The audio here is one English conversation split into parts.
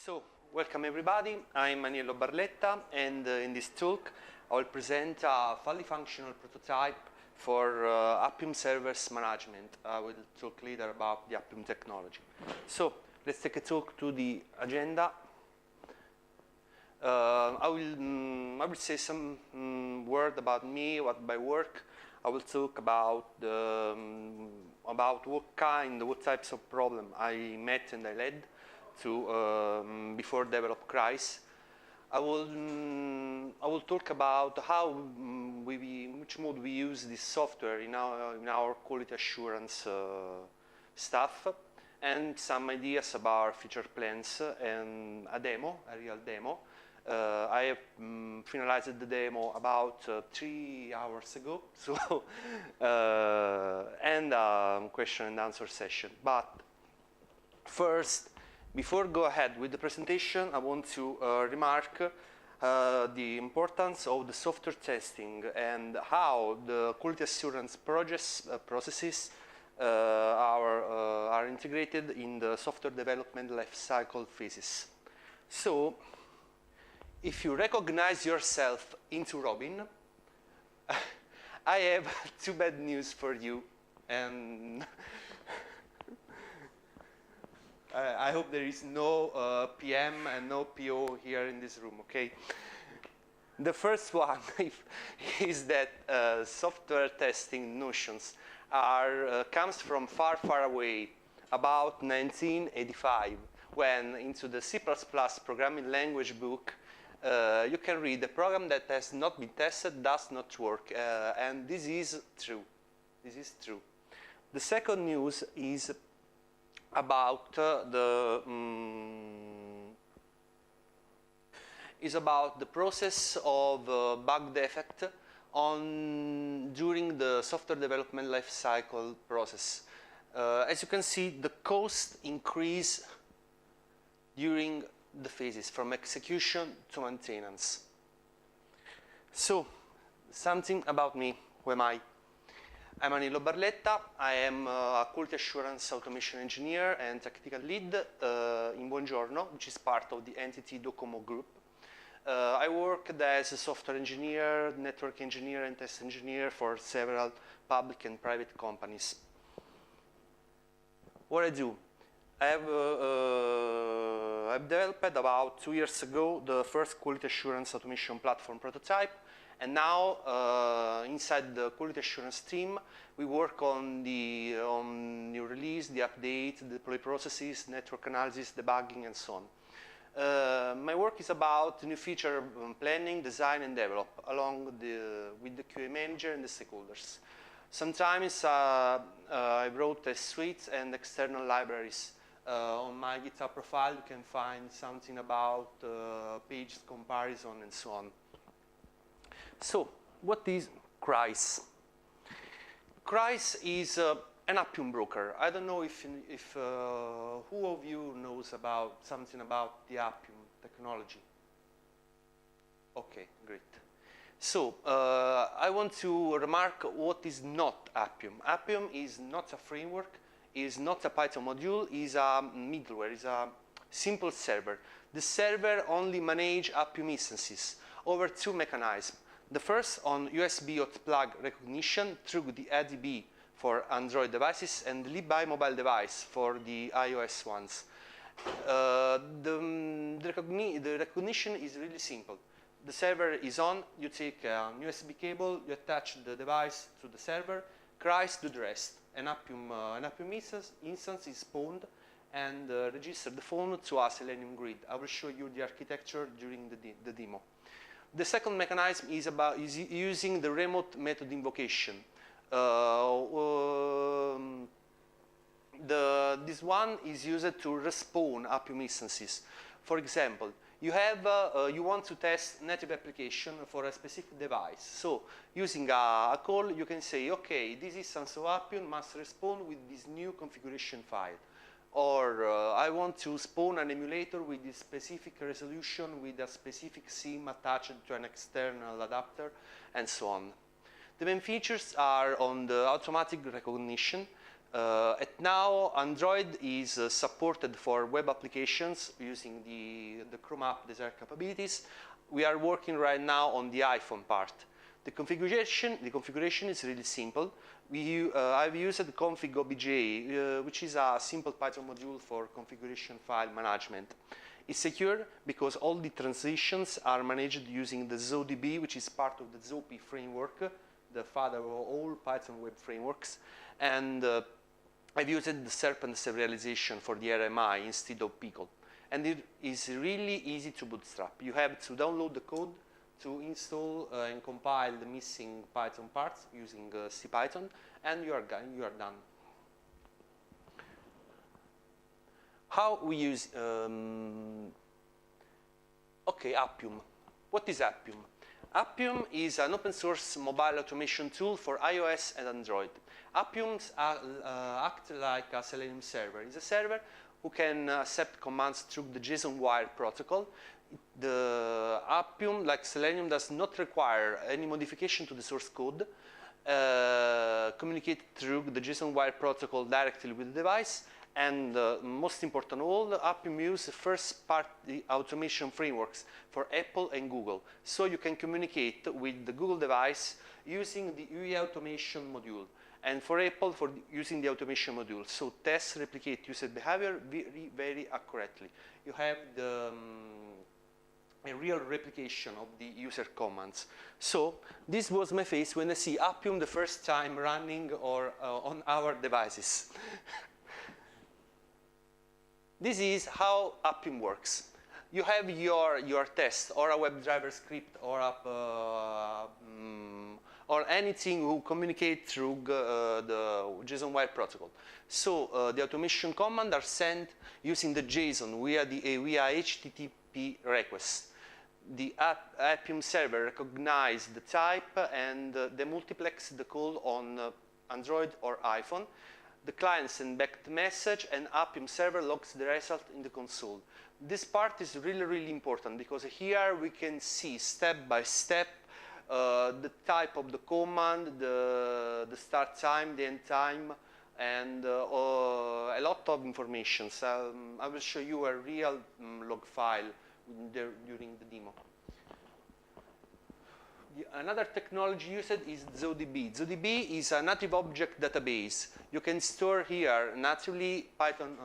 So, welcome everybody. I'm Aniello Barletta, and in this talk I will present a fully functional prototype for Appium servers management. I will talk later about the Appium technology. So, let's take a talk to the agenda. I will say some word about me, what my work. I will talk about what types of problem I met and I led to before develop CRAIS. I will talk about how in which mode we use this software in our quality assurance stuff, and some ideas about future plans and a real demo. I have finalized the demo about 3 hours ago, so and question and answer session. But first, before go ahead with the presentation, I want to remark the importance of the software testing and how the quality assurance processes are integrated in the software development life cycle phases. So, if you recognize yourself into Robin, I have two bad news for you, and I hope there is no PM and no PO here in this room, okay? The first one is that software testing notions comes from far, far away, about 1985, when into the C++ programming language book, you can read the program that has not been tested does not work, and this is true. This is true. The second news is about the process of bug defect during the software development life cycle process. As you can see, the cost increase during the phases from execution to maintenance. So, something about me. Who am I? I'm Aniello Barletta. I am a quality assurance automation engineer and technical lead in Buongiorno, which is part of the entity Docomo group. I worked as a software engineer, network engineer, and test engineer for several public and private companies. What I do? I've developed about 2 years ago the first quality assurance automation platform prototype, and now inside the quality assurance team we work on the new release, the update, the deploy processes, network analysis, debugging, and so on. My work is about new feature planning, design, and develop along with the QA manager and the stakeholders. Sometimes I wrote test suites and external libraries. On my GitHub profile you can find something about page comparison and so on. So, what is CRAIS? CRAIS is an Appium Broker. I don't know if who of you knows something about the Appium technology. Okay, great. So, I want to remark what is not Appium. Appium is not a framework, is not a Python module, is a middleware, is a simple server. The server only manages Appium instances over 2 mechanisms. The first on USB hot plug recognition through the ADB for Android devices and the LibI mobile device for the iOS ones. The recognition is really simple. The server is on, you take a USB cable, you attach the device to the server, CRAIS do the rest. An Appium instance is spawned and register the phone to a Selenium grid. I will show you the architecture during the demo. The second mechanism is using the remote method invocation. This one is used to respawn Appium instances. For example, you want to test native application for a specific device. So, using a call, you can say, okay, this instance of Appium must respond with this new configuration file. Or I want to spawn an emulator with this specific resolution with a specific SIM attached to an external adapter, and so on. The main features are on the automatic recognition. At now, Android is supported for web applications using the Chrome app desired capabilities. We are working right now on the iPhone part. The configuration is really simple. I've used config obj, which is a simple Python module for configuration file management. It's secure because all the transitions are managed using the ZODB, which is part of the ZOPI framework, the father of all Python web frameworks. And I've used the Serpent serialization for the RMI instead of Pickle. And it is really easy to bootstrap. You have to download the code to install and compile the missing Python parts using CPython, and you are done. How we use, Appium. What is Appium? Appium is an open source mobile automation tool for iOS and Android. Appium acts like a Selenium server. It's a server who can accept commands through the JSON wire protocol. The Appium, like Selenium, does not require any modification to the source code. Communicate through the JSON wire protocol directly with the device. And most important of all, Appium uses first-party automation frameworks for Apple and Google. So you can communicate with the Google device using the UI automation module. And for Apple, using the automation module. So test, replicate user behavior very, very accurately. You have a real replication of the user commands. So this was my face when I see Appium the first time running on our devices. This is how Appium works. You have your test or a WebDriver script or anything who communicate through the JSON wire protocol. So the automation commands are sent using the JSON via HTTP request. The Appium server recognizes the type and demultiplexes the call on Android or iPhone. The client sends back the message, and Appium server logs the result in the console. This part is really, really important because here we can see step by step the type of the command, the start time, the end time, and a lot of information. So, I will show you a real log file during the demo. Another technology used is ZODB. ZODB is a native object database. You can store here natively Python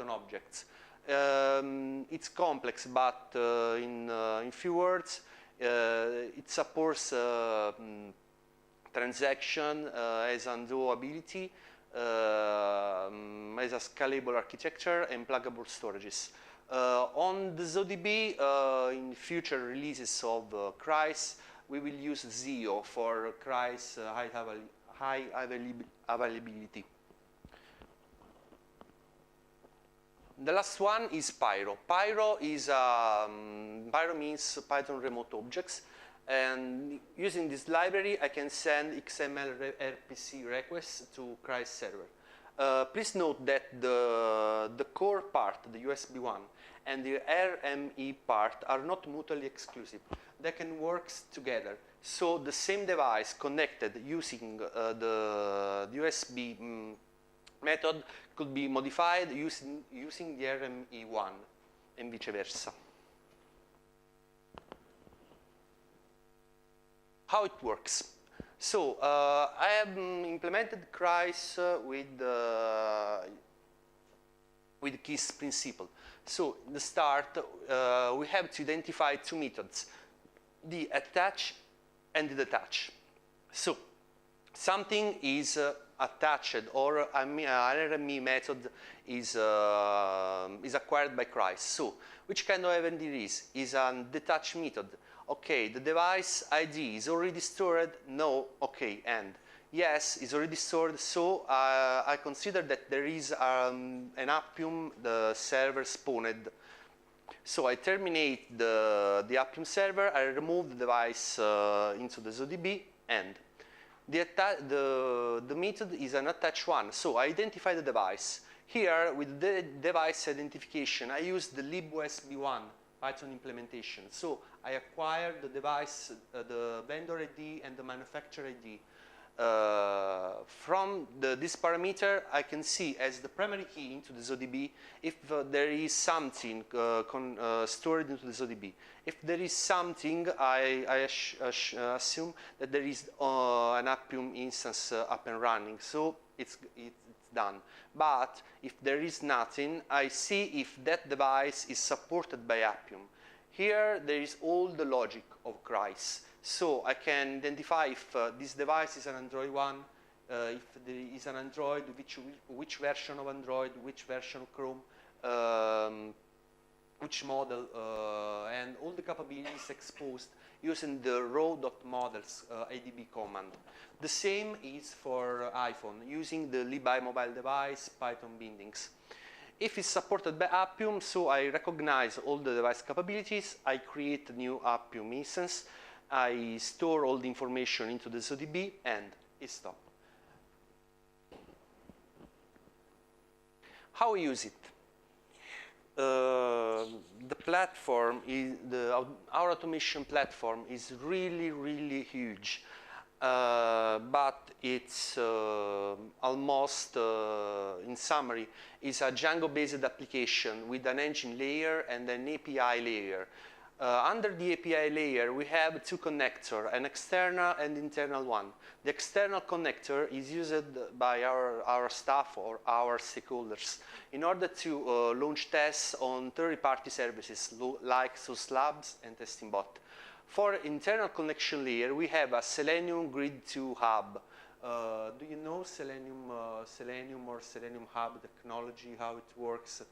objects. It's complex, but in few words, it supports transaction, has undo ability, has a scalable architecture and pluggable storages. On the ZODB, in future releases of CRAIS, we will use ZIO for CRAIS high availability. The last one is Pyro. Pyro means Python remote objects, and using this library I can send XML RPC requests to CRAIS server. Please note that the core part, the USB one, and the RME part are not mutually exclusive. They can work together. So the same device connected using the USB method could be modified using the RME one and vice versa. How it works? So I have implemented CRAIS with KISS principle. So in the start, we have to identify two methods, the attach and the detach. So something is attached, or an RME method is acquired by CRAIS. So which kind of event it is a detach method. Okay, the device ID is already stored. No, okay, and yes, it's already stored. So I consider that there is an Appium the server spawned. So I terminate the Appium server. I remove the device into the ZODB, and the method is an attach one. So I identify the device. Here, with the device identification, I use the libusb1 Python implementation. So I acquired the device, the vendor ID and the manufacturer ID. From this parameter, I can see as the primary key into the ZODB if there is something stored into the ZODB. If there is something, I assume that there is an Appium instance up and running, so it's done. But if there is nothing, I see if that device is supported by Appium. Here there is all the logic of CRAIS. So I can identify if this device is an Android one, if there is an Android, which version of Android, which version of Chrome, which model, and all the capabilities exposed using the raw.models ADB command. The same is for iPhone, using the liby mobile device Python bindings. If it's supported by Appium, so I recognize all the device capabilities, I create a new Appium instance, I store all the information into the ZODB, and it's stopped. How we use it? The platform is our automation platform is really huge, but it's almost in summary is a Django-based application with an engine layer and an API layer. Under the API layer, we have two connectors, an external and internal one. The external connector is used by our staff or our stakeholders in order to launch tests on third-party services like SOS Labs and Testing Bot. For internal connection layer, we have a Selenium Grid 2 hub. Do you know Selenium or Selenium hub technology, how it works?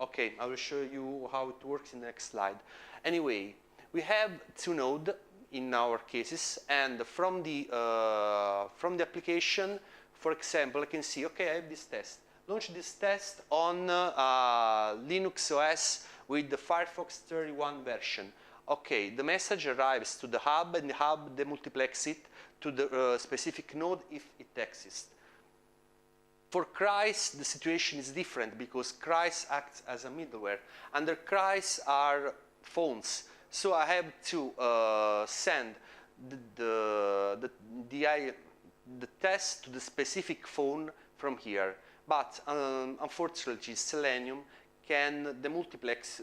Okay, I will show you how it works in the next slide. Anyway, we have two nodes in our cases, and from the application, for example, I can see, okay, I have this test. Launch this test on Linux OS with the Firefox 31 version. Okay, the message arrives to the hub, and the hub demultiplexes it to the specific node if it exists. For CRAIS, the situation is different because CRAIS acts as a middleware. Under CRAIS are phones, so I have to send the test to the specific phone from here. But unfortunately, Selenium can demultiplex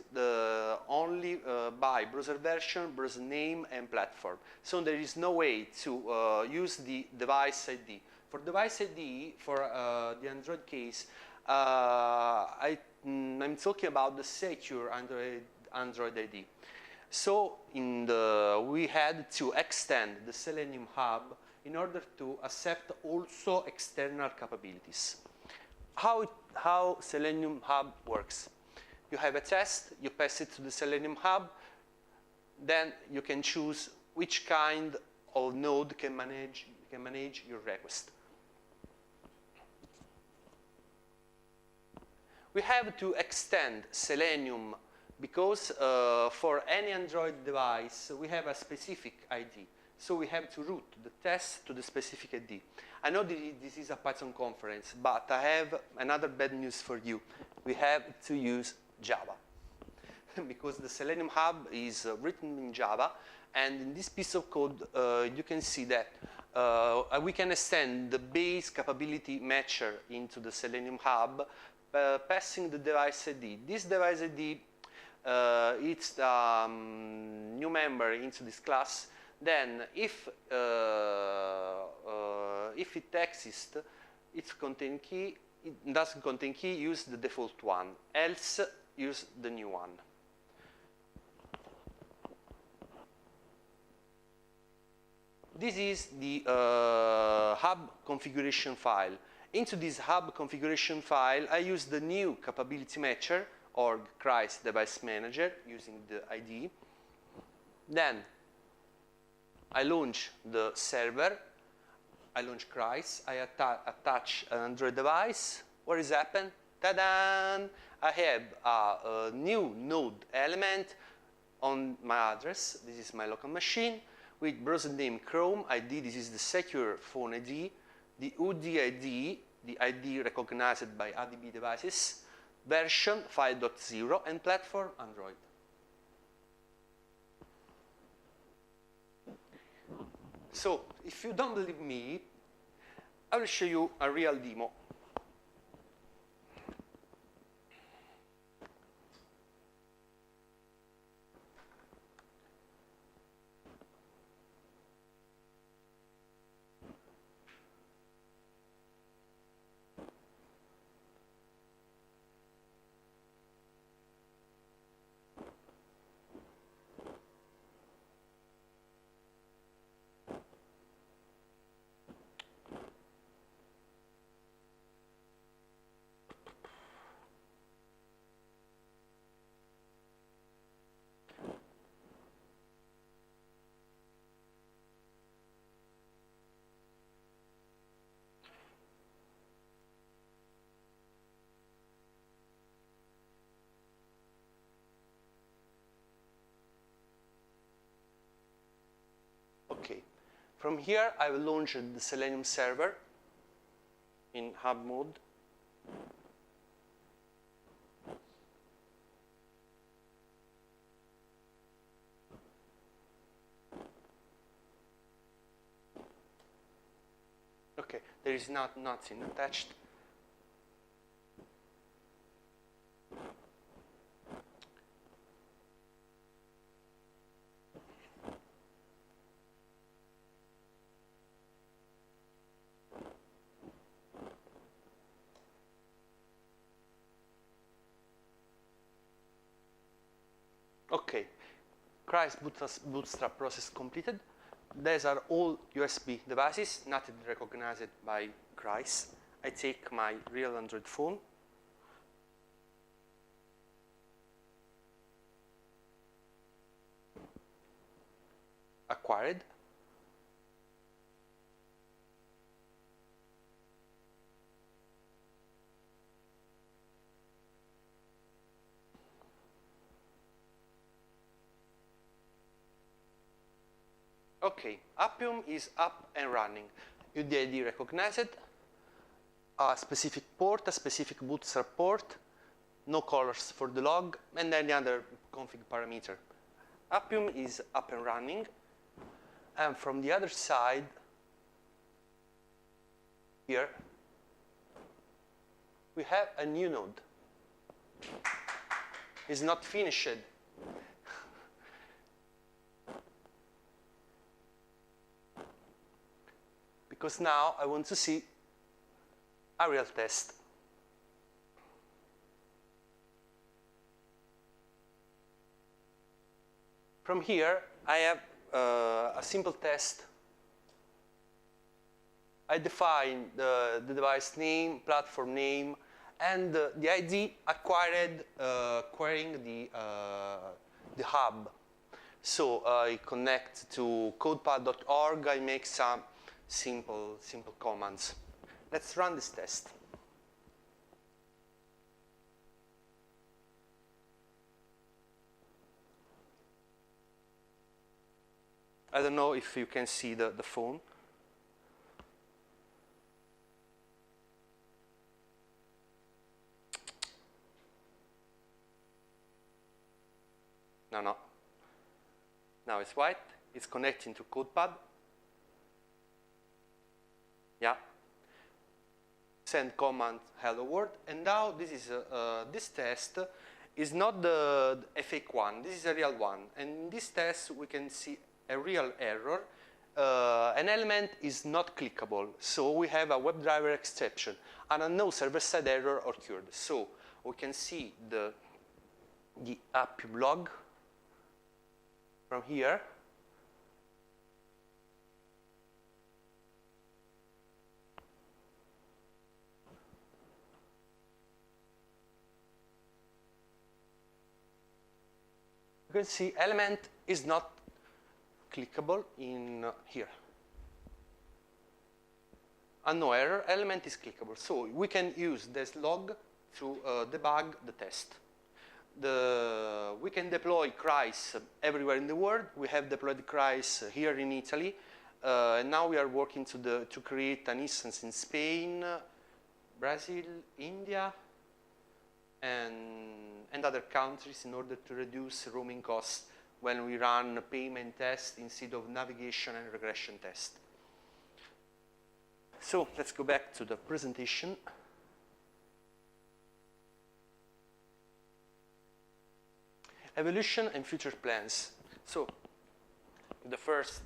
only by browser version, browser name, and platform. So there is no way to use the device ID. For device ID, for the Android case, I'm talking about the secure Android ID. So we had to extend the Selenium hub in order to accept also external capabilities. How Selenium hub works? You have a test, you pass it to the Selenium hub, then you can choose which kind of node can manage your request. We have to extend Selenium because for any Android device, we have a specific ID. So we have to route the test to the specific ID. I know this is a Python conference, but I have another bad news for you. We have to use Java because the Selenium hub is written in Java, and in this piece of code, you can see that we can extend the base capability matcher into the Selenium hub passing the device ID. This device ID, it's a new member into this class. Then, if it exists, it doesn't contain key, use the default one. Else, use the new one. This is the hub configuration file. Into this hub configuration file, I use the new capability matcher, or CRAIS device manager, using the ID. Then, I launch the server, I launch CRAIS, I attach an Android device. What has happened? Ta-da! I have a new node element on my address. This is my local machine with browser name Chrome ID. This is the secure phone ID. The UD ID, the ID recognized by ADB devices, version 5.0, and platform Android. So, if you don't believe me, I will show you a real demo. Okay, from here I will launch the Selenium server in hub mode. Okay, there is nothing attached. Okay, CRAIS bootstrap process completed. These are all USB devices, not recognized by CRAIS. I take my real Android phone. Acquired. Okay, Appium is up and running. UDID recognized, a specific port, a specific bootstrap port, no colors for the log, and any other config parameter. Appium is up and running, and from the other side, here, we have a new node. It's not finished. Because now I want to see a real test. From here, I have a simple test. I define the device name, platform name, and the ID acquired querying the hub. So I connect to codepad.org. I make some simple commands. Let's run this test. I don't know if you can see the phone. No. Now it's white. It's connecting to CodePad. Yeah. Send command hello world. And now this is this test is not the fake one. This is a real one. And in this test we can see a real error. An element is not clickable. So we have a WebDriver exception. And a no server-side error occurred. So we can see the Appium log from here. You can see element is not clickable in here. And no error, element is clickable. So we can use this log to debug the test. We can deploy CRAIS everywhere in the world. We have deployed CRAIS here in Italy. And now we are working to create an instance in Spain, Brazil, India, and other countries in order to reduce roaming costs when we run payment test instead of navigation and regression test. So let's go back to the presentation. Evolution and future plans. So the first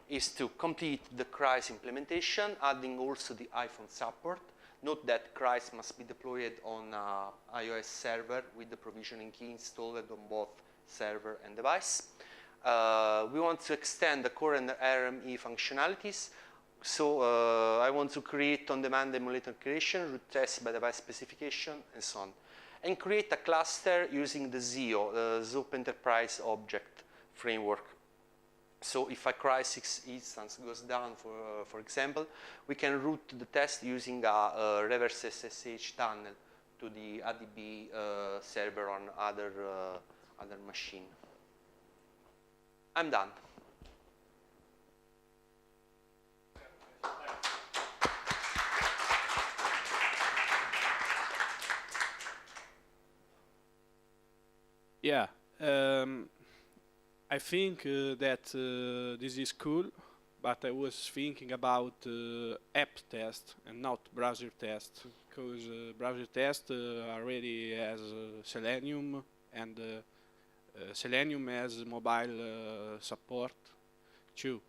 is to complete the CRAIS implementation, adding also the iPhone support. Note that CRAIS must be deployed on iOS server with the provisioning key installed on both server and device. We want to extend the core and RME functionalities. So I want to create on-demand emulator creation, root test by device specification, and so on. And create a cluster using the ZIO, the ZOP Enterprise Object Framework. So if a CRAIS instance goes down, for example, we can route the test using a reverse SSH tunnel to the ADB server on other machine. I'm done. Yeah, I think that this is cool, but I was thinking about app test and not browser test, because browser test already has Selenium, and Selenium has mobile support too.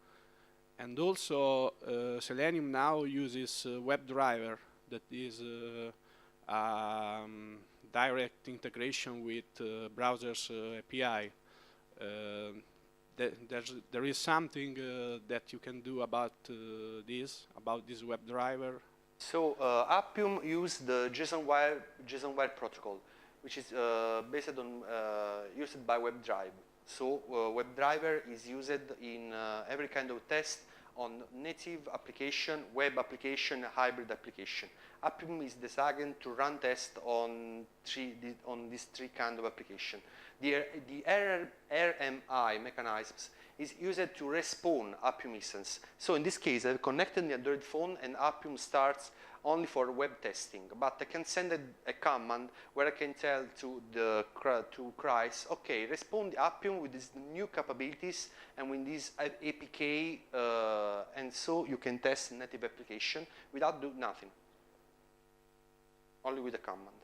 And also Selenium now uses WebDriver, that is direct integration with browser's API. There is something that you can do about this WebDriver. So Appium used the JSON wire protocol, which is based on used by WebDriver. So WebDriver is used in every kind of test on native application, web application, hybrid application. Appium is designed to run tests on these three kind of application. The RMI mechanisms is used to respawn Appium instance. So in this case, I've connected the Android phone and Appium starts only for web testing, but I can send a command where I can tell to CRAIS, okay, respawn the Appium with these new capabilities and with this APK, and so you can test native application without doing nothing, only with a command.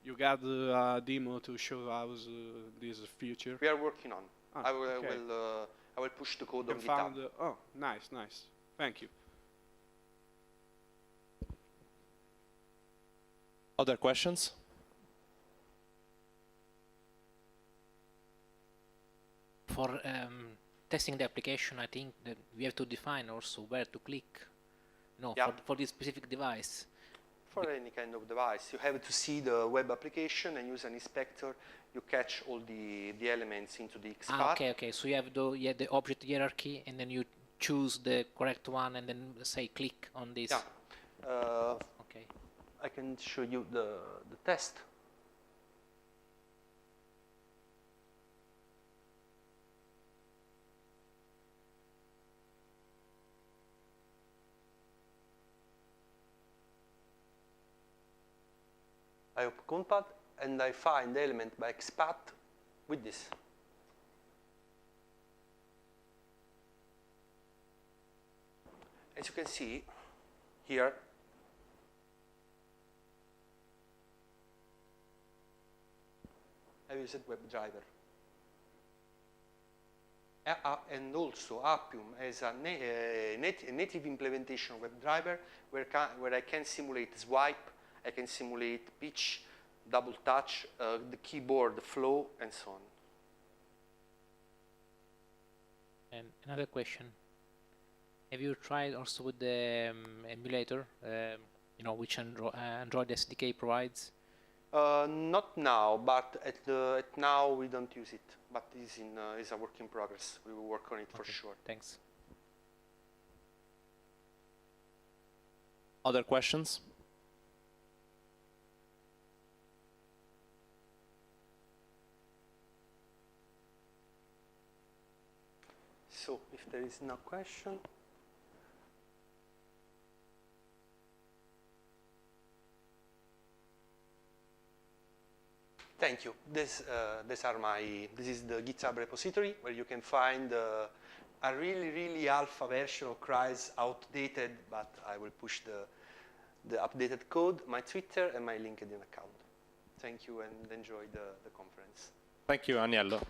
You got a demo to show us this future? We are working on. Ah, I will push the code on GitHub. Oh, nice, nice. Thank you. Other questions? For testing the application, I think that we have to define also where to click. No, yeah. for this specific device. For any kind of device, you have to see the web application and use an inspector. You catch all the elements into the XPath. Ah, okay. So you have the object hierarchy, and then you choose the correct one, and then say click on this. Yeah. Okay. I can show you the test. I open Compact and I find the element by XPath with this. As you can see here, I used WebDriver. And also Appium has a native implementation of WebDriver where I can simulate swipe, I can simulate pitch, double touch, the keyboard flow, and so on. And another question. Have you tried also with the emulator, which Android SDK provides? Not now, but at now we don't use it. But it's a work in progress. We will work on it for sure. Thanks. Other questions? So if there is no question, Thank you. This is the GitHub repository where you can find a really alpha version of CRAIS, outdated, but I will push the updated code, my Twitter, and my LinkedIn account. Thank you and enjoy the conference. Thank you, Aniello.